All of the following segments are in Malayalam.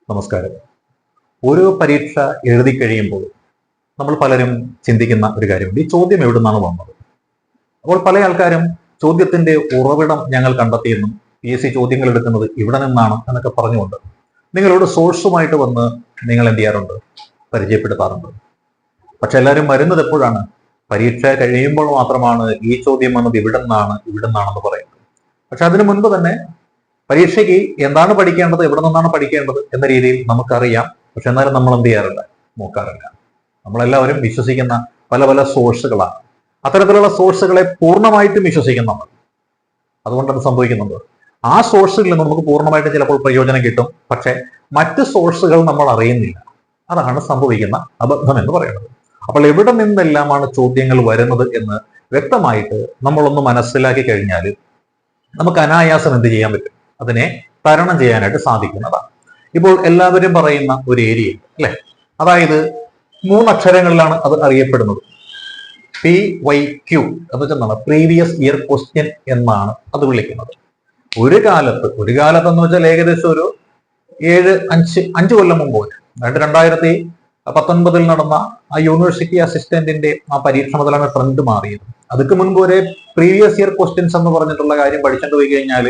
നമസ്കാരം. ഓരോ പരീക്ഷ എഴുതി കഴിയുമ്പോൾ നമ്മൾ പലരും ചിന്തിക്കുന്ന ഒരു കാര്യമുണ്ട്, ഈ ചോദ്യം എവിടെ നിന്നാണ് വന്നത്. അപ്പോൾ പല ആൾക്കാരും ചോദ്യത്തിന്റെ ഉറവിടം ഞങ്ങൾ കണ്ടെത്തിയെന്നും PSC ചോദ്യങ്ങൾ എടുക്കുന്നത് ഇവിടെ നിന്നാണ് എന്നൊക്കെ പറഞ്ഞുകൊണ്ട് നിങ്ങളോട് സോഴ്സുമായിട്ട് വന്ന് നിങ്ങൾ എന്ത് ചെയ്യാറുണ്ട്, പരിചയപ്പെടുത്താറുണ്ട്. പക്ഷെ എല്ലാവരും വരുന്നത് എപ്പോഴാണ്? പരീക്ഷ കഴിയുമ്പോൾ മാത്രമാണ് ഈ ചോദ്യം വന്നത് ഇവിടെ നിന്നാണെന്ന് പറയുന്നത്. പക്ഷെ അതിനു മുൻപ് തന്നെ പരീക്ഷയ്ക്ക് എന്താണ് പഠിക്കേണ്ടത്, എവിടെ നിന്നാണ് പഠിക്കേണ്ടത് എന്ന രീതിയിൽ നമുക്കറിയാം. പക്ഷെ എന്നാലും നമ്മൾ എന്ത് ചെയ്യാറില്ല, നോക്കാറില്ല. നമ്മളെല്ലാവരും വിശ്വസിക്കുന്ന പല പല സോഴ്സുകളാണ്. അത്തരത്തിലുള്ള സോഴ്സുകളെ പൂർണ്ണമായിട്ടും വിശ്വസിക്കുന്നുണ്ട്. അതുകൊണ്ടാണ് സംഭവിക്കുന്നത്, ആ സോഴ്സുകളിൽ നിന്ന് നമുക്ക് പൂർണ്ണമായിട്ടും ചിലപ്പോൾ പ്രയോജനം കിട്ടും, പക്ഷെ മറ്റ് സോഴ്സുകൾ നമ്മൾ അറിയുന്നില്ല. അതാണ് സംഭവിക്കുന്ന അബദ്ധം എന്ന് പറയുന്നത്. അപ്പോൾ എവിടെ നിന്നെല്ലാമാണ് ചോദ്യങ്ങൾ വരുന്നത് എന്ന് വ്യക്തമായിട്ട് നമ്മളൊന്ന് മനസ്സിലാക്കി കഴിഞ്ഞാൽ നമുക്ക് അനായാസം എന്ത് ചെയ്യാൻ പറ്റും, അതിനെ തരണം ചെയ്യാനായിട്ട് സാധിക്കുന്നതാണ്. ഇപ്പോൾ എല്ലാവരും പറയുന്ന ഒരു ഏരിയ അല്ലെ, അതായത് 3 അക്ഷരങ്ങളിലാണ് അത് അറിയപ്പെടുന്നത്. PYQ എന്ന് വെച്ചാൽ പ്രീവിയസ് ഇയർ ക്വസ്റ്റ്യൻ എന്നാണ് അത് വിളിക്കുന്നത്. ഒരു കാലത്ത് എന്ന് വെച്ചാൽ ഏകദേശം ഒരു 5 കൊല്ലം മുമ്പ്, 2019 നടന്ന ആ യൂണിവേഴ്സിറ്റി അസിസ്റ്റന്റിന്റെ ആ പരീക്ഷ മുതലാണ് ട്രെൻഡ് മാറിയത്. അതിക്ക് മുൻപ് ഒരു പ്രീവിയസ് ഇയർ ക്വസ്റ്റ്യൻസ് എന്ന് പറഞ്ഞിട്ടുള്ള കാര്യം പഠിച്ചുകൊണ്ട് പോയി കഴിഞ്ഞാൽ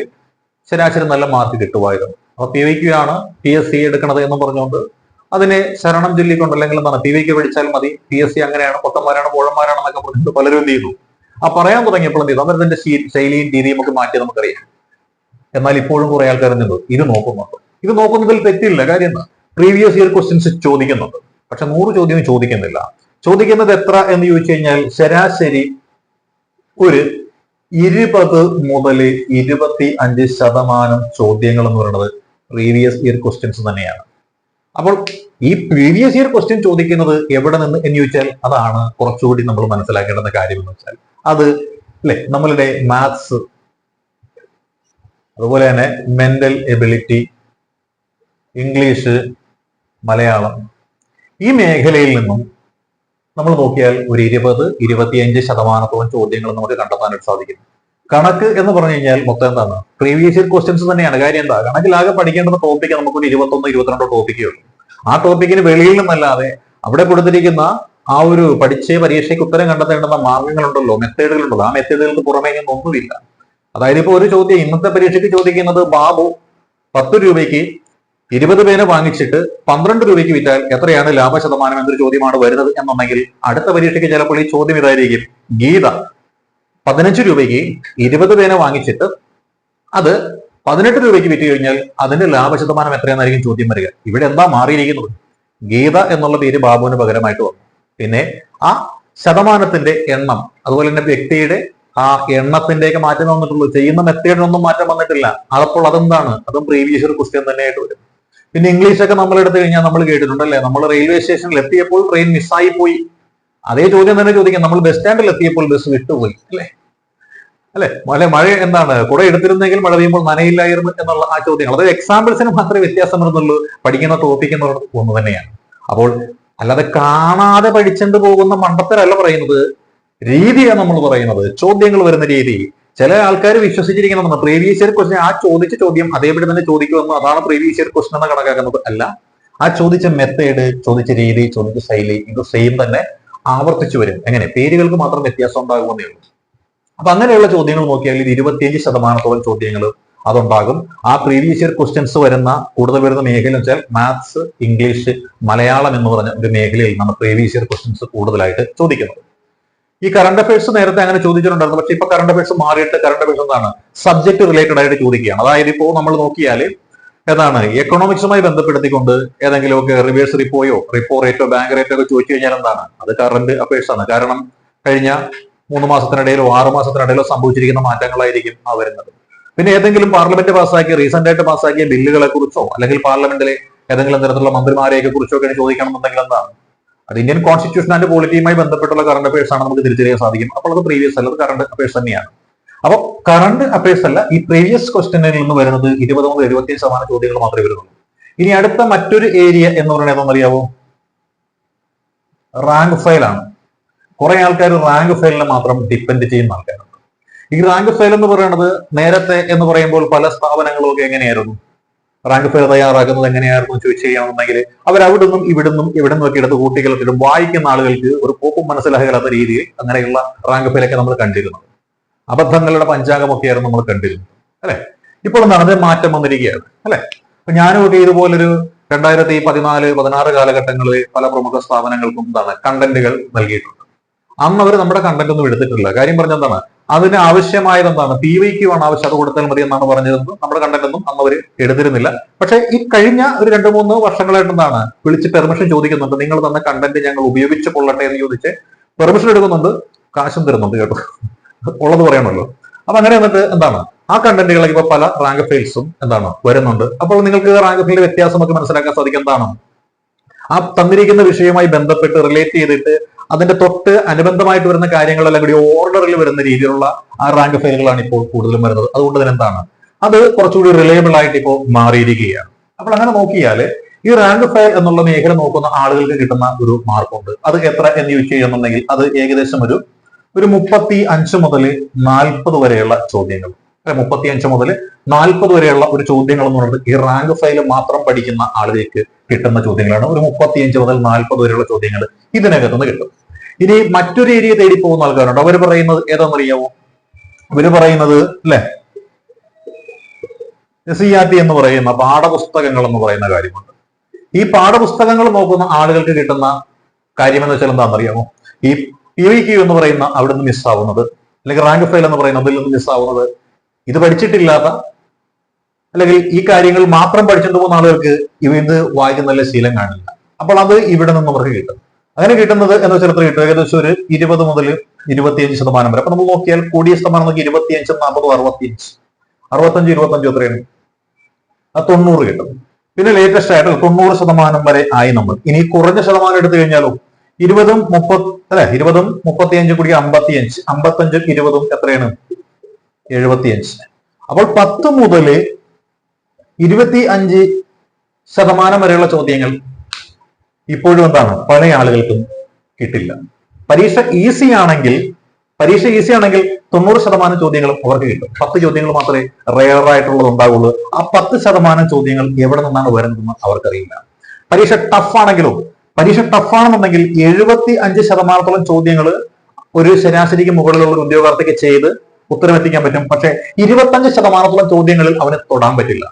ശരാശരി നല്ല മാർക്ക് കിട്ടുമായിരുന്നു. അപ്പൊ PYQ ആണ് PSC എടുക്കണത് എന്ന് പറഞ്ഞുകൊണ്ട് അതിനെ ശരണം ചൊല്ലിക്കൊണ്ട്, അല്ലെങ്കിൽ എന്താണ് PYQ പഠിച്ചാൽ മതി, PSC അങ്ങനെയാണ്, പൊട്ടന്മാരാണ്, പോഴന്മാരാണെന്നൊക്കെ പറഞ്ഞിട്ട് പലരും എന്ത് ചെയ്തു, ആ പറയാൻ തുടങ്ങിയപ്പോൾ എന്ത് ചെയ്തു, അവരുടെ ശൈലിയും രീതിയും ഒക്കെ മാറ്റി നമുക്കറിയാം. എന്നാൽ ഇപ്പോഴും കുറെ ആൾക്കാർ എന്ത് ഇത് നോക്കുന്നുണ്ട്. ഇത് നോക്കുന്നതിൽ തെറ്റില്ല. കാര്യം എന്താ, പ്രീവിയസ് ഇയർ ക്വസ്റ്റ്യൻസ് ചോദിക്കുന്നുണ്ട്, പക്ഷെ 100 ചോദ്യം ചോദിക്കുന്നില്ല. ചോദിക്കുന്നത് എത്ര എന്ന് ചോദിച്ചു കഴിഞ്ഞാൽ ശരാശരി ഒരു 20 മുതൽ 25% ചോദ്യങ്ങൾ എന്ന് പറയുന്നത് പ്രീവിയസ് ഇയർ ക്വസ്റ്റ്യൻസ് തന്നെയാണ്. അപ്പോൾ ഈ പ്രീവിയസ് ഇയർ ക്വസ്റ്റ്യൻ ചോദിക്കുന്നത് എവിടെ നിന്ന് എന്ന് ചോദിച്ചാൽ അതാണ് കുറച്ചുകൂടി നമ്മൾ മനസ്സിലാക്കേണ്ടുന്ന കാര്യം എന്ന് വെച്ചാൽ അത് അല്ലെ, നമ്മളുടെ മാത്സ്, അതുപോലെ തന്നെ മെന്റൽ എബിലിറ്റി, ഇംഗ്ലീഷ്, മലയാളം, ഈ മേഖലയിൽ നിന്നും നമ്മൾ നോക്കിയാൽ ഒരു 20-25% ചോദ്യങ്ങൾ നമുക്ക് കണ്ടെത്താനായിട്ട് സാധിക്കും. കണക്ക് എന്ന് പറഞ്ഞു കഴിഞ്ഞാൽ മൊത്തം എന്താണ്, പ്രീവിയസ് ഇയർ ക്വസ്റ്റ്യൻസ് തന്നെയാണ്. കാര്യം എന്താ, കണക്കിലാകെ പഠിക്കേണ്ടുന്ന ടോപ്പിക്ക് നമുക്കൊരു 21-22 ടോപ്പിക്കേ ഉള്ളൂ. ആ ടോപ്പിക്കിന് വെളിയിൽ നിന്നല്ലാതെ അവിടെ കൊടുത്തിരിക്കുന്ന ആ ഒരു പഠിച്ച പരീക്ഷയ്ക്ക് ഉത്തരം കണ്ടെത്തേണ്ടുന്ന മാർഗങ്ങളുണ്ടല്ലോ, മെത്തേഡുകളുണ്ടല്ലോ, ആ മെത്തേഡുകൾക്ക് പുറമേ ഒന്നുമില്ല. അതായത് ഇപ്പൊ ഒരു ചോദ്യം ഇന്നത്തെ പരീക്ഷയ്ക്ക് ചോദിക്കുന്നത്, ബാബു 10 രൂപയ്ക്ക് 20 പേന വാങ്ങിച്ചിട്ട് 12 രൂപയ്ക്ക് വിറ്റാൽ എത്രയാണ് ലാഭശതമാനം എന്നൊരു ചോദ്യമാണ് വരുന്നത് എന്നുണ്ടെങ്കിൽ അടുത്ത പരീക്ഷയ്ക്ക് ചിലപ്പോൾ ഈ ചോദ്യം ഇതായിരിക്കും, ഗീത 15 രൂപയ്ക്ക് 20 പേന വാങ്ങിച്ചിട്ട് അത് 18 രൂപയ്ക്ക് വിറ്റ് കഴിഞ്ഞാൽ അതിന്റെ ലാഭശതമാനം എത്രയാണെന്നായിരിക്കും ചോദ്യം വരിക. ഇവിടെ എന്താ മാറിയിരിക്കുന്നത്, ഗീത എന്നുള്ള പേര് ബാബുവിന് പകരമായിട്ട് വന്നു. പിന്നെ ആ ശതമാനത്തിന്റെ എണ്ണം, അതുപോലെ തന്നെ വ്യക്തിയുടെ ആ എണ്ണത്തിന്റെയൊക്കെ മാറ്റം വന്നിട്ടുള്ളൂ, ചെയ്യുന്ന മെത്തേഡിനൊന്നും മാറ്റം വന്നിട്ടില്ല. അപ്പോൾ അതെന്താണ്, അതും പ്രീവിയസ് ഇയർ ക്വസ്റ്റ്യൻ തന്നെയായിട്ട് വരും. പിന്നെ ഇംഗ്ലീഷൊക്കെ നമ്മൾ എടുത്തു കഴിഞ്ഞാൽ നമ്മൾ കേട്ടിട്ടുണ്ടല്ലേ, നമ്മൾ റെയിൽവേ സ്റ്റേഷനിൽ എത്തിയപ്പോൾ ട്രെയിൻ മിസ്സായി പോയി, അതേ ചോദ്യം തന്നെ ചോദിക്കാം. നമ്മൾ ബസ് സ്റ്റാൻഡിൽ എത്തിയപ്പോൾ ബസ് വിട്ടുപോയി അല്ലെ, മഴ എന്താണ്, കുറെ എടുത്തിരുന്നെങ്കിൽ മഴ പെയ്യുമ്പോൾ നനയില്ലായിരുന്നു എന്നുള്ള ആ ചോദ്യങ്ങൾ, അതായത് എക്സാമ്പിൾസിന് മാത്രമേ വ്യത്യാസം വരുന്നുള്ളൂ, പഠിക്കുന്ന ടോപ്പിക് എന്ന് പറയുന്നത് ഒന്ന് തന്നെയാണ്. അപ്പോൾ അല്ലാതെ കാണാതെ പഠിച്ചുകൊണ്ട് പോകുന്ന മണ്ടത്തരല്ല പറയുന്നത്, രീതിയാണ് നമ്മൾ പറയുന്നത്, ചോദ്യങ്ങൾ വരുന്ന രീതി. ചില ആൾക്കാർ വിശ്വസിച്ചിരിക്കുന്നത് പ്രീവിയസ് ഇയർ ക്വസ്റ്റ്യൻ, ആ ചോദിച്ച ചോദ്യം അതേപടി തന്നെ ചോദിക്കുമെന്ന്, അതാണ് പ്രീവിയസ് ഇയർ ക്വസ്റ്റ്യൻ എന്ന് കണക്കാക്കുന്നത്. അല്ല, ആ ചോദിച്ച മെത്തേഡ്, ചോദിച്ച രീതി, ചോദിച്ച ശൈലി ഇത് സെയിം തന്നെ ആവർത്തിച്ചു വരും. എങ്ങനെ, പേരുകൾക്ക് മാത്രം വ്യത്യാസം ഉണ്ടാകുമെന്നേ ഉള്ളൂ. അപ്പൊ അങ്ങനെയുള്ള ചോദ്യങ്ങൾ നോക്കിയാൽ 25% ചോദ്യങ്ങൾ അതുണ്ടാകും. ആ പ്രീവിയസ് ഇയർ ക്വസ്റ്റ്യൻസ് കൂടുതൽ വരുന്ന മേഖല വെച്ചാൽ മാത്സ്, ഇംഗ്ലീഷ്, മലയാളം എന്ന് പറഞ്ഞ ഒരു മേഖലയിൽ നമ്മൾ പ്രീവിയസ് ഇയർ ക്വസ്റ്റ്യൻസ് കൂടുതലായിട്ട് ചോദിക്കുന്നത്. ഈ കറണ്ട് അഫയേഴ്സ് നേരത്തെ അങ്ങനെ ചോദിച്ചിട്ടുണ്ടായിരുന്നു, പക്ഷെ ഇപ്പൊ കറണ്ട് അഫയേഴ്സ് മാറിയിട്ട് കറണ്ട് അഫയേഴ്സ് എന്താണ്, സബ്ജക്ട് റിലേറ്റഡ് ആയിട്ട് ചോദിക്കുകയാണ്. അതായത് ഇപ്പോൾ നമ്മൾ നോക്കിയാൽ ഏതാണ്, എക്കണോമിക്സുമായി ബന്ധപ്പെടുത്തിക്കൊണ്ട് ഏതെങ്കിലുമൊക്കെ റിവേഴ്സ് റിപ്പോയോ, റിപ്പോ റേറ്റോ, ബാങ്ക് റേറ്റോ ഒക്കെ ചോദിച്ചു കഴിഞ്ഞാൽ എന്താണ്, അത് കറണ്ട് അഫയേഴ്സ് ആണ്. കാരണം കഴിഞ്ഞ 3 മാസത്തിനിടയിലോ 6 മാസത്തിനിടയിലോ സംഭവിച്ചിരിക്കുന്ന മാറ്റങ്ങളായിരിക്കും ആ വരുന്നത്. പിന്നെ ഏതെങ്കിലും പാർലമെന്റ് പാസ്സാക്കിയ, റീസെന്റ് ആയിട്ട് പാസ്സാക്കിയ ബില്ലുകളെ കുറിച്ചോ, അല്ലെങ്കിൽ പാർലമെന്റിലെ ഏതെങ്കിലും തരത്തിലുള്ള മന്ത്രിമാരെയൊക്കെ കുറിച്ചോ ഒക്കെ ചോദിക്കണം എന്നുണ്ടെങ്കിൽ എന്താണ്, അത് ഇന്ത്യൻ കോൺസ്റ്റിറ്റ്യൂഷൻ ആൻഡ് പോളിറ്റിയുമായി ബന്ധപ്പെട്ടുള്ള കറണ്ട് അഫയേഴ്സ് ആണ്, നമുക്ക് തിരിച്ചറിയാൻ സാധിക്കും. അപ്പോൾ അത് പ്രീവിയസ് അല്ല, അത് കറണ്ട് അഫയേഴ്സ് തന്നെയാണ്. അപ്പോൾ കറണ്ട് അഫയേഴ്സ് അല്ല, ഈ പ്രീവിയസ് ക്വസ്റ്റ്യനിൽ നിന്ന് വരുന്നത് 20-25% ചോദ്യങ്ങൾ മാത്രമേ വരുന്നുള്ളൂ. ഇനി അടുത്ത മറ്റൊരു ഏരിയ എന്ന് പറയുന്നത് ഏതെന്നറിയാവോ, റാങ്ക് ഫയൽ ആണ്. കുറെ ആൾക്കാർ റാങ്ക് ഫയലിനെ മാത്രം ഡിപ്പെൻഡ് ചെയ്യുന്ന ആൾക്കാരുണ്ട്. ഈ റാങ്ക് ഫയൽ എന്ന് പറയുന്നത് നേരത്തെ എന്ന് പറയുമ്പോൾ പല സ്ഥാപനങ്ങളും ഒക്കെ എങ്ങനെയായിരുന്നു, റാങ്ക് ഫെയർ തയ്യാറാക്കുന്നത് എങ്ങനെയായിരുന്നു ചോദിച്ചു ചെയ്യുകയാണെന്നുണ്ടെങ്കിൽ അവർ അവിടുന്നും ഇവിടുന്നും ഇവിടെ നിന്നൊക്കെ എടുത്ത് കൂട്ടികളത്തിലും വായിക്കുന്ന ആളുകൾക്ക് ഒരു പോപ്പും മനസ്സിലാകാത്ത രീതിയിൽ അങ്ങനെയുള്ള റാങ്ക് ഫെയറൊക്കെ നമ്മൾ കണ്ടിരുന്നു. അബദ്ധങ്ങളുടെ പഞ്ചാംഗമൊക്കെയായിരുന്നു നമ്മൾ കണ്ടിരുന്നത്, അല്ലെ? ഇപ്പോൾ നടന്ന മാറ്റം വന്നിരിക്കുകയാണ്, അല്ലെ? അപ്പൊ ഞാനും ഒക്കെ ഇതുപോലൊരു 2014-16 കാലഘട്ടങ്ങളിൽ പല പ്രമുഖ സ്ഥാപനങ്ങൾക്കും കണ്ടന്റുകൾ നൽകിയിട്ടുണ്ട്. അന്ന് അവർ നമ്മുടെ കണ്ടന്റ് ഒന്നും എടുത്തിട്ടില്ല. കാര്യം പറഞ്ഞെന്താണ്, അതിന് ആവശ്യമായത് എന്താണ്, PYQ ആണ് ആവശ്യം, അത് കൊടുത്താൽ മതി എന്നാണ് പറഞ്ഞത്. നമ്മുടെ കണ്ടന്റ് ഒന്നും അന്ന് അവർ എടുത്തിരുന്നില്ല. പക്ഷെ ഈ കഴിഞ്ഞ ഒരു 2-3 വർഷങ്ങളായിട്ട് വിളിച്ച് പെർമിഷൻ ചോദിക്കുന്നുണ്ട്. നിങ്ങൾ തന്ന കണ്ടന്റ് ഞങ്ങൾ ഉപയോഗിച്ചു കൊള്ളട്ടെ എന്ന് ചോദിച്ച് പെർമിഷൻ എടുക്കുന്നുണ്ട്, കാശും തരുന്നുണ്ട് കേട്ടോ, ഉള്ളത് പറയണമല്ലോ. അപ്പൊ അങ്ങനെ എന്നിട്ട് ആ കണ്ടന്റുകളൊക്കെ ഇപ്പൊ പല റാങ്ക് ഫെയിൽസും വരുന്നുണ്ട്. അപ്പോൾ നിങ്ങൾക്ക് റാങ്ക് ഫെയിലിന്റെ വ്യത്യാസമൊക്കെ മനസ്സിലാക്കാൻ സാധിക്കും. ആ തന്നിരിക്കുന്ന വിഷയവുമായി ബന്ധപ്പെട്ട് റിലേറ്റ് ചെയ്തിട്ട് അതിന്റെ തൊട്ട് അനുബന്ധമായിട്ട് വരുന്ന കാര്യങ്ങളെല്ലാം കൂടി ഓർഡറിൽ വരുന്ന രീതിയിലുള്ള ആ റാങ്ക് ഫയലുകളാണ് ഇപ്പോൾ കൂടുതലും വരുന്നത്. അതുകൊണ്ട് തന്നെ അത് കുറച്ചുകൂടി റിലയബിൾ ആയിട്ട് ഇപ്പോൾ മാറിയിരിക്കുകയാണ്. അപ്പോൾ അങ്ങനെ നോക്കിയാൽ ഈ റാങ്ക് ഫയൽ എന്നുള്ള മേഖല നോക്കുന്ന ആളുകൾക്ക് കിട്ടുന്ന ഒരു മാർക്കുണ്ട്. അത് എത്ര എന്ന് ചോദിച്ചു ചെയ്യുന്നുണ്ടെങ്കിൽ അത് ഏകദേശം ഒരു 35 മുതൽ 40 വരെയുള്ള ചോദ്യങ്ങൾ, 35 മുതൽ 40 വരെയുള്ള ഒരു ചോദ്യങ്ങൾ എന്ന് പറയുന്നത് ഈ റാങ്ക് ഫയൽ മാത്രം പഠിക്കുന്ന ആളുകൾക്ക് കിട്ടുന്ന ചോദ്യങ്ങളാണ്. ഒരു 35 മുതൽ 40 വരെയുള്ള ചോദ്യങ്ങൾ ഇതിനകത്തുനിന്ന് കിട്ടും. ഇനി മറ്റൊരു ഏരിയ തേടി പോകുന്ന ആൾക്കാരുണ്ട്. അവര് പറയുന്നത് ഏതാണെന്നറിയാമോ? ഇവര് പറയുന്നത് അല്ലെ, SCERT എന്ന് പറയുന്ന പാഠപുസ്തകങ്ങൾ എന്ന് പറയുന്ന കാര്യമുണ്ട്. ഈ പാഠപുസ്തകങ്ങൾ നോക്കുന്ന ആളുകൾക്ക് കിട്ടുന്ന കാര്യം എന്ന് വെച്ചാൽ എന്താണെന്നറിയാമോ? ഈ PYQ എന്ന് പറയുന്ന അവിടെ നിന്ന് മിസ്സാവുന്നത്, അല്ലെങ്കിൽ റാങ്ക് ഫയൽ എന്ന് പറയുന്ന അതിൽ നിന്ന് മിസ്സാവുന്നത്, ഇത് പഠിച്ചിട്ടില്ലാത്ത അല്ലെങ്കിൽ ഈ കാര്യങ്ങൾ മാത്രം പഠിച്ചിട്ട് പോകുന്ന ആളുകൾക്ക് ഇത് വായിക്കുന്ന ശീലം കാണില്ല. അപ്പോൾ അത് ഇവിടെ നിന്ന് അവർക്ക് കിട്ടും. അങ്ങനെ കിട്ടുന്നത് എന്ന് വെച്ചാൽ എത്ര കിട്ടും? ഏകദേശം ഒരു 20 മുതൽ 25% വരെ. അപ്പൊ നമ്മൾ നോക്കിയാൽ കൂടിയ ശതമാനം നോക്കി 25, 40, 65, 65, എത്രയാണ്? 90 കിട്ടും. പിന്നെ ലേറ്റസ്റ്റ് ആയിട്ട് 90% വരെ ആയി നമ്മൾ. ഇനി കുറഞ്ഞ ശതമാനം എടുത്തു കഴിഞ്ഞാലോ 20, 30 അല്ലെ, 20, 35 കൂടി 55, 55, 20 എത്രയാണ്? 75. അപ്പോൾ 10 മുതൽ 25% വരെയുള്ള ചോദ്യങ്ങൾ ഇപ്പോഴും പല ആളുകൾക്കും കിട്ടില്ല. പരീക്ഷ ഈസി ആണെങ്കിൽ 90% ചോദ്യങ്ങളും അവർക്ക് കിട്ടും. 10 ചോദ്യങ്ങൾ മാത്രമേ റെയർ ആയിട്ടുള്ളത് ഉണ്ടാവുള്ളൂ. ആ 10% ചോദ്യങ്ങൾ എവിടെ നിന്നാണ് വരുന്നതെന്ന് അവർക്കറിയില്ല. പരീക്ഷ ടഫാണെന്നുണ്ടെങ്കിൽ 75% ചോദ്യങ്ങൾ ഒരു ശരാശരിക്ക് മുകളിലുള്ള ഒരു ഉദ്യോഗാർത്ഥിക്ക് ചെയ്ത് ഉത്തരമെത്തിക്കാൻ പറ്റും. പക്ഷെ 25% ചോദ്യങ്ങളിൽ അവന് തൊടാൻ പറ്റില്ല.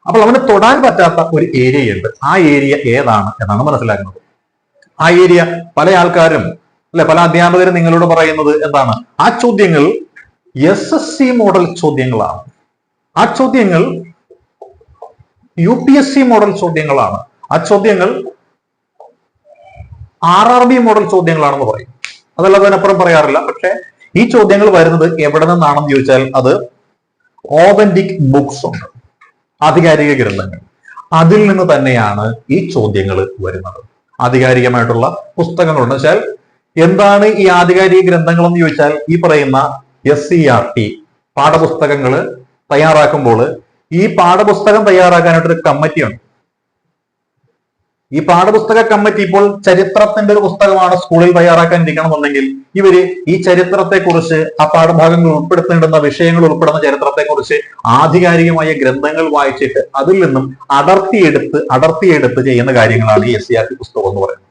അപ്പോൾ അവന് തൊടാൻ പറ്റാത്ത ഒരു ഏരിയ ഉണ്ട്. ആ ഏരിയ ഏതാണ് എന്നാണ് മനസ്സിലാക്കുന്നത്. ആ ഏരിയ പല ആൾക്കാരും പല അധ്യാപകരും നിങ്ങളോട് പറയുന്നത് എന്താണ്? ആ ചോദ്യങ്ങൾ SSC മോഡൽ ചോദ്യങ്ങളാണ്. ആ ചോദ്യങ്ങൾ UPSC മോഡൽ ചോദ്യങ്ങളാണ്. ആ ചോദ്യങ്ങൾ RRB മോഡൽ ചോദ്യങ്ങളാണെന്ന് പറയും. അതല്ലാതെ അതിനപ്പുറം പറയാറില്ല. പക്ഷെ ഈ ചോദ്യങ്ങൾ വരുന്നത് എവിടെ നിന്നാണെന്ന് ചോദിച്ചാൽ അത് ഓതന്റിക് ബുക്സ് ഉണ്ട്, ആധികാരിക ഗ്രന്ഥങ്ങൾ. അതിൽ നിന്ന് തന്നെയാണ് ഈ ചോദ്യങ്ങൾ വരുന്നത്. ആധികാരികമായിട്ടുള്ള പുസ്തകങ്ങളുണ്ട്. വെച്ചാൽ എന്താണ് ഈ ആധികാരിക ഗ്രന്ഥങ്ങൾ എന്ന് ചോദിച്ചാൽ ഈ പറയുന്ന SCERT പാഠപുസ്തകങ്ങൾ തയ്യാറാക്കുമ്പോൾ ഈ പാഠപുസ്തകം തയ്യാറാക്കാനായിട്ടൊരു കമ്മിറ്റിയുണ്ട്. ഈ പാഠപുസ്തക കമ്മിറ്റി ഇപ്പോൾ ചരിത്രത്തിന്റെ ഒരു പുസ്തകമാണ് സ്കൂളിൽ തയ്യാറാക്കാൻ ഇരിക്കണമെന്നുണ്ടെങ്കിൽ ഇവര് ഈ ചരിത്രത്തെക്കുറിച്ച്, ആ പാഠഭാഗങ്ങൾ ഉൾപ്പെടുത്തേണ്ടുന്ന വിഷയങ്ങൾ ഉൾപ്പെടുന്ന ചരിത്രത്തെക്കുറിച്ച് ആധികാരികമായ ഗ്രന്ഥങ്ങൾ വായിച്ചിട്ട് അതിൽ നിന്നും അടർത്തിയെടുത്ത് ചെയ്യുന്ന കാര്യങ്ങളാണ് ഈ SCERT പുസ്തകം എന്ന് പറയുന്നത്.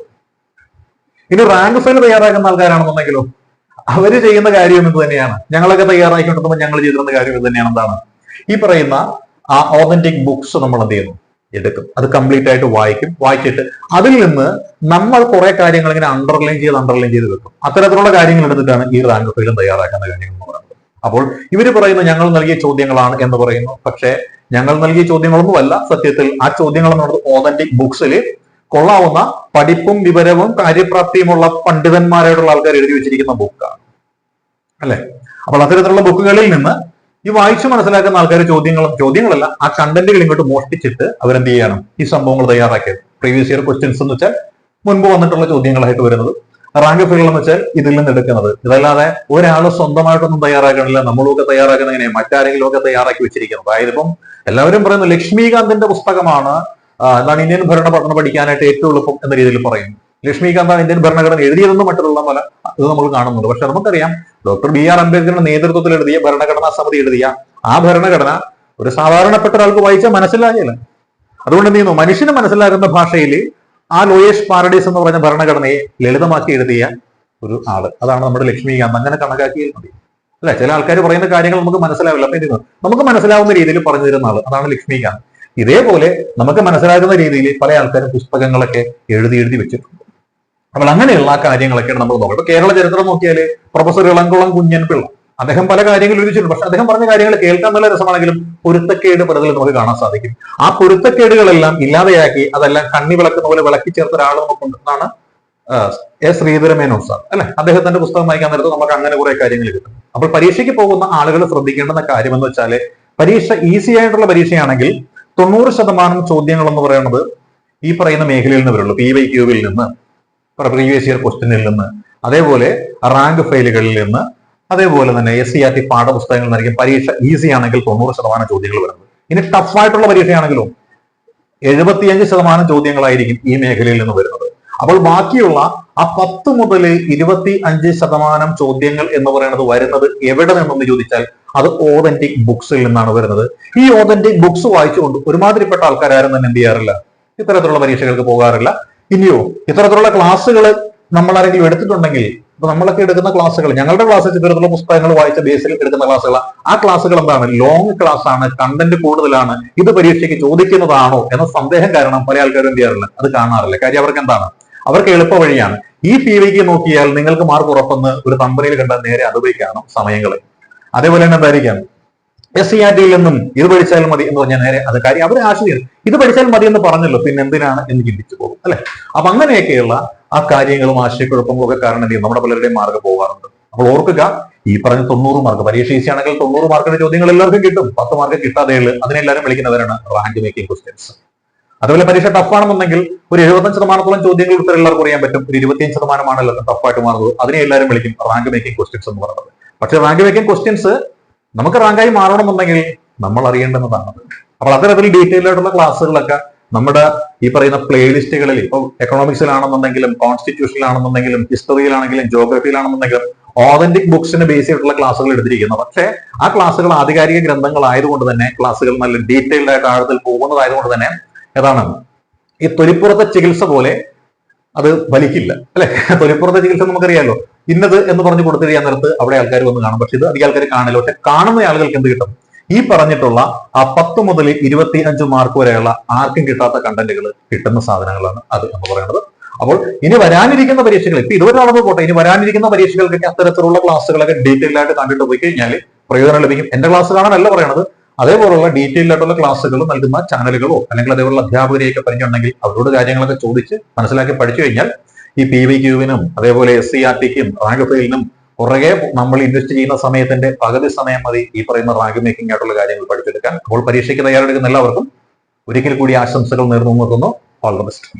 ഇനി റാങ്ക് ഫയൽ തയ്യാറാക്കുന്ന ആൾക്കാരാണെന്നുണ്ടെങ്കിലോ അവര് ചെയ്യുന്ന കാര്യം ഇത് തന്നെയാണ്. ഞങ്ങളൊക്കെ തയ്യാറാക്കിക്കൊണ്ടിരുമ്പോൾ ഞങ്ങൾ ചെയ്തിരുന്ന കാര്യം ഇത് തന്നെയാണ്. എന്താണ്? ഈ പറയുന്ന ആ ഓതന്റിക് ബുക്സ് നമ്മൾ എന്ത് ചെയ്യുന്നു? എടുക്കും. അത് കംപ്ലീറ്റ് ആയിട്ട് വായിച്ചിട്ട് അതിൽ നിന്ന് നമ്മൾ കുറെ കാര്യങ്ങൾ ഇങ്ങനെ അണ്ടർലൈൻ ചെയ്ത് വെക്കും. അത്തരത്തിലുള്ള കാര്യങ്ങൾ എടുത്തിട്ടാണ് ഈ റാങ്ക് ഫയലും തയ്യാറാക്കുന്ന കാര്യങ്ങൾ എന്ന് പറയുന്നത്. അപ്പോൾ ഇവര് പറയുന്നു ഞങ്ങൾ നൽകിയ ചോദ്യങ്ങളാണ് എന്ന് പറയുന്നു. പക്ഷെ ഞങ്ങൾ നൽകിയ ചോദ്യങ്ങളൊന്നുമല്ല. സത്യത്തിൽ ആ ചോദ്യങ്ങൾ എന്ന് പറയുന്നത് ഓതന്റിക് ബുക്സിൽ കൊള്ളാവുന്ന പഠിപ്പും വിവരവും കാര്യപ്രാപ്തിയുമുള്ള പണ്ഡിതന്മാരായിട്ടുള്ള ആൾക്കാർ എഴുതി വെച്ചിരിക്കുന്ന ബുക്കാണ്, അല്ലെ? അപ്പോൾ അത്തരത്തിലുള്ള ബുക്കുകളിൽ നിന്ന് ഈ വായിച്ചു മനസ്സിലാക്കുന്ന ആൾക്കാർ ചോദ്യങ്ങളല്ല ആ കണ്ടന്റുകൾ ഇങ്ങോട്ട് മോഷ്ടിച്ചിട്ട് അവരെന്ത് ചെയ്യണം? ഈ സംഭവങ്ങൾ തയ്യാറാക്കിയത്. പ്രീവിയസ് ഇയർ ക്വസ്റ്റ്യൻസ് എന്ന് വെച്ചാൽ മുൻപ് വന്നിട്ടുള്ള ചോദ്യങ്ങളായിട്ട് വരുന്നത്. റാങ്ക് ഫയൽ എന്ന് വെച്ചാൽ ഇതിൽ നിന്ന് എടുക്കുന്നത്. ഇതല്ലാതെ ഒരാൾ സ്വന്തമായിട്ടൊന്നും തയ്യാറാക്കണില്ല. നമ്മളൊക്കെ തയ്യാറാക്കുന്ന എങ്ങനെയാണ്? മറ്റാരെങ്കിലും ഒക്കെ തയ്യാറാക്കി വെച്ചിരിക്കുന്നത്. അതായത് ഇപ്പം എല്ലാവരും പറയുന്നു ലക്ഷ്മികാന്തിന്റെ പുസ്തകമാണ് എന്താണ് ഇന്ത്യൻ ഭരണഘടന പഠിക്കാനായിട്ട് ഏറ്റവും എളുപ്പം എന്ന രീതിയിൽ പറയുന്നു. ലക്ഷ്മികാന്താണ് ഇന്ത്യൻ ഭരണഘടന എഴുതിയതെന്നും മറ്റുള്ള പല ഇത് നമ്മൾ കാണുന്നുണ്ട്. പക്ഷെ നമുക്കറിയാം ഡോക്ടർ BR അംബേദ്കറുടെ നേതൃത്വത്തിൽ എഴുതിയ ഭരണഘടനാ സമിതി എഴുതിയ ആ ഭരണഘടന ഒരു സാധാരണപ്പെട്ട ഒരാൾക്ക് വായിച്ചാൽ മനസ്സിലാകില്ല. അതുകൊണ്ട് എന്ത് ചെയ്യുന്നു, മനുഷ്യന് മനസ്സിലാകുന്ന ഭാഷയിൽ ആ ലോയേഷ് പാരഡൈസ് എന്ന് പറഞ്ഞ ഭരണഘടനയെ ലളിതമാക്കി എഴുതിയ ഒരു ആള്, അതാണ് നമ്മുടെ ലക്ഷ്മികാന്ത്. അങ്ങനെ കണക്കാക്കിയാൽ മതി അല്ലെ. ചില ആൾക്കാർ പറയുന്ന കാര്യങ്ങൾ നമുക്ക് മനസ്സിലാവില്ല, അപ്പൊ എന്ത് നമുക്ക് മനസ്സിലാവുന്ന രീതിയിൽ പറഞ്ഞു തരുന്ന ആള്, അതാണ് ലക്ഷ്മികാന്ത്. ഇതേപോലെ നമുക്ക് മനസ്സിലാകുന്ന രീതിയിൽ പല ആൾക്കാരും പുസ്തകങ്ങളൊക്കെ എഴുതി വെച്ചിട്ടുണ്ട്. അപ്പോൾ അങ്ങനെയുള്ള കാര്യങ്ങളൊക്കെയാണ് നമ്മൾ നോക്കുന്നത്. ഇപ്പൊ കേരള ചരിത്രം നോക്കിയാല് പ്രൊഫസർ ഇളംകുളം കുഞ്ഞൻ പിള്ള അദ്ദേഹം പല കാര്യങ്ങൾ എഴുതിച്ചിട്ടുണ്ട്. പക്ഷെ അദ്ദേഹം പറഞ്ഞ കാര്യങ്ങൾ കേൾക്കാൻ നല്ല രസമാണെങ്കിലും പൊരുത്തക്കേട് പലതിൽ നമുക്ക് കാണാൻ സാധിക്കും. ആ പൊരുത്തക്കേടുകളെല്ലാം ഇല്ലാതെയാക്കി അതെല്ലാം കണ്ണി വിളക്കുന്ന പോലെ വിളക്കി ചേർത്ത ഒരാൾ നമുക്കുണ്ട്, എന്നാണ് എസ് ശ്രീധരമേനോൻ സാർ അല്ലെ. അദ്ദേഹത്തിന്റെ പുസ്തകം വായിക്കാൻ നേരത്ത് നമുക്ക് അങ്ങനെ കുറെ കാര്യങ്ങൾ കിട്ടും. അപ്പോൾ പരീക്ഷയ്ക്ക് പോകുന്ന ആളുകൾ ശ്രദ്ധിക്കേണ്ടുന്ന കാര്യം എന്ന് വെച്ചാല്, പരീക്ഷ ഈസി ആയിട്ടുള്ള പരീക്ഷയാണെങ്കിൽ 90% ചോദ്യങ്ങൾ എന്ന് പറയുന്നത് ഈ പറയുന്ന മേഖലയിൽ നിന്ന് വരുള്ളൂ. PYQവിൽ നിന്ന്, പ്രീവിയസ് ഇയർ ക്വസ്റ്റ്യനിൽ നിന്ന്, അതേപോലെ റാങ്ക് ഫയലുകളിൽ നിന്ന്, അതേപോലെ തന്നെ SCERT പാഠപുസ്തകങ്ങളിൽ നിന്നായിരിക്കും പരീക്ഷ ഈസി ആണെങ്കിൽ 90% ചോദ്യങ്ങൾ വരുന്നത്. ഇനി ടഫായിട്ടുള്ള പരീക്ഷയാണെങ്കിലും 75% ചോദ്യങ്ങളായിരിക്കും ഈ മേഖലയിൽ നിന്ന് വരുന്നത്. അപ്പോൾ ബാക്കിയുള്ള ആ 10 മുതൽ 25% ചോദ്യങ്ങൾ എന്ന് പറയുന്നത് വരുന്നത് എവിടെ നിന്നെന്ന് ചോദിച്ചാൽ അത് ഓതന്റിക് ബുക്സിൽ നിന്നാണ് വരുന്നത്. ഈ ഓതന്റിക് ബുക്സ് വായിച്ചുകൊണ്ട് ഒരുമാതിരിപ്പെട്ട ആൾക്കാരും തന്നെ എന്ത് ചെയ്യാറില്ല, ഇത്തരത്തിലുള്ള പരീക്ഷകൾക്ക് പോകാറില്ല. ഇനിയോ ഇത്തരത്തിലുള്ള ക്ലാസ്സുകൾ നമ്മൾ ആരെങ്കിലും എടുത്തിട്ടുണ്ടെങ്കിൽ, ഇപ്പൊ നമ്മളൊക്കെ എടുക്കുന്ന ക്ലാസ്സുകൾ, ഞങ്ങളുടെ ക്ലാസ്സിൽ ഇത്തരത്തിലുള്ള പുസ്തകങ്ങൾ വായിച്ച ബേസിൽ എടുക്കുന്ന ക്ലാസ്സുകൾ, ആ ക്ലാസ്സുകൾ എന്താണ്, ലോങ് ക്ലാസ് ആണ്, കണ്ടന്റ് കൂടുതലാണ്, ഇത് പരീക്ഷയ്ക്ക് ചോദിക്കുന്നതാണോ എന്ന സന്ദേഹം കാരണം പല ആൾക്കാരും എന്ത് ചെയ്യാറില്ല, അത് കാണാറില്ല. കാര്യം അവർക്ക് എന്താണ്, അവർക്ക് എളുപ്പ വഴിയാണ്. ഈ PYക്ക് നോക്കിയാൽ നിങ്ങൾക്ക് മാർക്ക് ഉറപ്പെന്ന് ഒരു കമ്പനിയിൽ കണ്ടാൽ നേരെ അതുപോയിക്കാണ് സമയങ്ങൾ. അതേപോലെ തന്നെ എന്തായിരിക്കാം, SCERTയിൽ നിന്നും ഇത് പഠിച്ചാൽ മതി എന്ന് പറഞ്ഞാൽ നേരെ അത് കാര്യം അവർ ആശയം ഇത് പഠിച്ചാൽ മതി എന്ന് പറഞ്ഞല്ലോ, പിന്നെ എന്തിനാണ് എന്ന് ചിന്തിച്ചു പോകും അല്ലെ. അപ്പൊ അങ്ങനെയൊക്കെയുള്ള ആ കാര്യങ്ങളും ആശയക്കുഴപ്പങ്ങളും ഒക്കെ കാരണം എന്ത് ചെയ്യും, നമ്മുടെ പലരുടെയും മാർക്ക് പോകാറുണ്ട്. അപ്പോൾ ഓർക്കുക, ഈ പറഞ്ഞ 90 മാർക്ക് പരീക്ഷ ഈസി ആണെങ്കിൽ 90 മാർക്കിന്റെ ചോദ്യങ്ങൾ എല്ലാവർക്കും കിട്ടും. 10 മാർക്ക് കിട്ടാതെ അതിനെല്ലാവരും വിളിക്കുന്നവരാണ് റാങ്ക് മേക്കിംഗ് ക്വസ്റ്റ്യൻസ്. അതുപോലെ പരീക്ഷ ടഫാണെന്നുണ്ടെങ്കിൽ ഒരു 75%-ഓളം ചോദ്യങ്ങൾ ഉത്തരം എല്ലാവർക്കും അറിയാൻ പറ്റും. ഒരു 25% എല്ലാവർക്കും ടഫായിട്ട് മാറുന്നത്, അതിനെ എല്ലാവരും വിളിക്കും റാങ്ക് മേക്കിംഗ് ക്വസ്റ്റ്യൻസ് എന്ന് പറയുന്നത്. പക്ഷെ റാങ്ക് മേക്കിംഗ് ക്വസ്റ്റ്യൻസ് നമുക്ക് റാങ്കായി മാറണമെന്നുണ്ടെങ്കിൽ നമ്മൾ അറിയേണ്ടുന്നതാണ്. അപ്പോൾ അത്തരത്തിൽ ഡീറ്റെയിൽ ആയിട്ടുള്ള ക്ലാസ്സുകളൊക്കെ നമ്മുടെ ഈ പറയുന്ന പ്ലേലിസ്റ്റുകളിൽ, ഇപ്പൊ എക്കണോമിക്സിലാണെന്നുണ്ടെങ്കിലും കോൺസ്റ്റിറ്റ്യൂഷനിലാണെന്നുണ്ടെങ്കിലും ഹിസ്റ്ററിയിലാണെങ്കിലും ജോഗ്രഫിയിലാണെന്നുണ്ടെങ്കിലും ഓതന്റിക് ബുക്സിന് ബേസ് ചെയ്തിട്ടുള്ള ക്ലാസ്സുകൾ എടുത്തിരിക്കുന്നത്. പക്ഷേ ആ ക്ലാസ്സുകൾ ആധികാരിക ഗ്രന്ഥങ്ങളായതുകൊണ്ട് തന്നെ, ക്ലാസ്സുകൾ നല്ല ഡീറ്റെയിൽഡ് ആയിട്ട് ആഴത്തിൽ പോകുന്നതായതുകൊണ്ട് തന്നെ ഏതാണ് ഈ തൊലിപ്പുറത്തെ ചികിത്സ പോലെ അത് വലിക്കില്ല അല്ലെ. തൊലിപ്പുറത്തെ ചികിത്സ നമുക്കറിയാലോ, ഇന്നത് എന്ന് പറഞ്ഞ് കൊടുത്തു കഴിയാൻ നേരത്ത് അവിടെ ആൾക്കാർ വന്ന് കാണും. പക്ഷെ ഇത് അധികം ആൾക്കാർ കാണില്ല. പക്ഷെ കാണുന്ന ആളുകൾക്ക് എന്ത് കിട്ടും, ഈ പറഞ്ഞിട്ടുള്ള ആ 10 മുതൽ 25 മാർക്ക് വരെയുള്ള ആർക്കും കിട്ടാത്ത കണ്ടന്റുകൾ കിട്ടുന്ന സാധനങ്ങളാണ് അത് എന്ന് പറയുന്നത്. അപ്പോൾ ഇനി വരാനിരിക്കുന്ന പരീക്ഷകൾ, ഇപ്പൊ ഇതുവരെ നടന്നു പോട്ടെ, ഇനി വരാനിരിക്കുന്ന പരീക്ഷകൾക്കൊക്കെ അത്തരത്തിലുള്ള ക്ലാസ്സുകളൊക്കെ ഡീറ്റെയിൽ ആയിട്ട് കണ്ടിട്ട് പോയി കഴിഞ്ഞാൽ പ്രയോജനം ലഭിക്കും. എന്റെ ക്ലാസ് കാണാനല്ല പറയണത്, അതേപോലുള്ള ഡീറ്റെയിൽ ആയിട്ടുള്ള ക്ലാസ്സുകൾ നൽകുന്ന ചാനലുകളോ അല്ലെങ്കിൽ അതേപോലുള്ള അധ്യാപകരെയൊക്കെ പരിചയമുണ്ടെങ്കിൽ അവരോട് കാര്യങ്ങളൊക്കെ ചോദിച്ച് മനസ്സിലാക്കി പഠിച്ചു കഴിഞ്ഞാൽ ഈ PYQവിനും അതേപോലെ SCERTക്കും റാങ്ക് ഫെയിലിനും പുറകെ നമ്മൾ ഇൻവെസ്റ്റ് ചെയ്യുന്ന സമയത്തിന്റെ പകുതി സമയം മതി ഈ പറയുന്ന റാങ്ക് മേക്കിംഗ് ആയിട്ടുള്ള കാര്യങ്ങൾ പഠിച്ചെടുക്കാൻ. അപ്പോൾ പരീക്ഷയ്ക്ക് തയ്യാറെടുക്കുന്ന എല്ലാവർക്കും ഒരിക്കൽ കൂടി ആശംസകൾ നേർന്നു നിർത്തുന്നു. All the best.